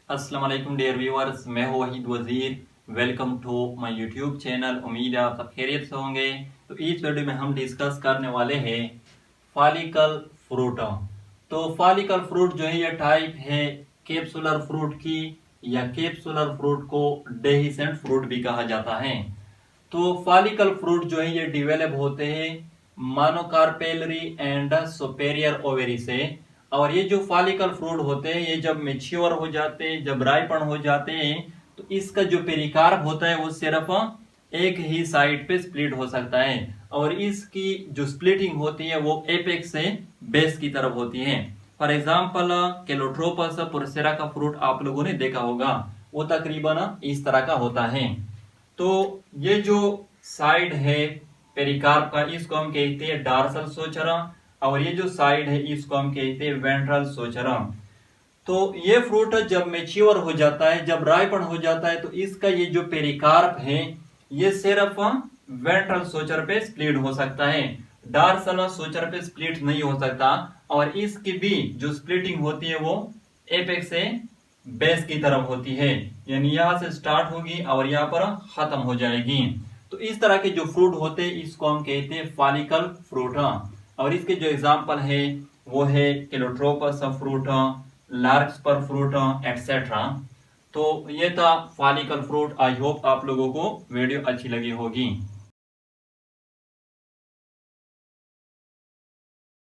अस्सलाम वालेकुम dear viewers, मैं हूं Waheed Wazir. Welcome to my YouTube channel. उम्मीद है आप सब खैरियत से होंगे। तो इस वीडियो में हम डिस्कस करने वाले हैं फॉलिकल फ्रूट। तो फॉलिकल फ्रूट जो है ये टाइप है कैप्सुलर फ्रूट की, या कैप्सुलर फ्रूट को डेहिसेंट फ्रूट भी कहा जाता है। तो फॉलिकल फ्रूट जो है ये डिवेलप होते हैं मोनोकार्पेलरी एंड सुपेरियर ओवेरी से। और ये जो फॉलिकल फ्रूट होते हैं ये जब मेच्योर हो जाते हैं, जब राइपन हो जाते हैं, तो इसका जो पेरिकार्प होता है वो सिर्फ एक ही साइड पे स्प्लिट हो सकता है। और इसकी जो स्प्लिटिंग होती है वो एपेक्स से बेस की तरफ होती है। फॉर एग्जाम्पल केलोट्रोपस पुरसेरा का फ्रूट आप लोगों ने देखा होगा, वो तकरीबन इस तरह का होता है। तो ये जो साइड है पेरिकार्प का, इसको हम कहते हैं डार्सल सोचरा, और ये जो साइड है इसको हम कहते हैं वेंट्रल सोचरा। तो ये फ्रूट जब मेच्योर हो जाता है, जब राइपन हो जाता है, तो इसका ये जो पेरिकार्प है ये सिर्फ वेंट्रल सोचर पे स्प्लिट हो सकता है, डार्सल सोचर पे स्प्लिट नहीं हो सकता। और इसकी भी जो स्प्लिटिंग होती है वो एपेक्स से बेस की तरफ होती है, यानी यहां से स्टार्ट होगी और यहाँ पर खत्म हो जाएगी। तो इस तरह के जो फ्रूट होते हैं इसको हम कहते हैं फॉलिकल फ्रूट। और इसके जो एग्जाम्पल है वो है केलोट्रोपस फ्रूट, लार्कस्पर फ्रूट एटसेट्रा। तो ये था फॉलिकल फ्रूट। आई होप आप लोगों को वीडियो अच्छी लगी होगी।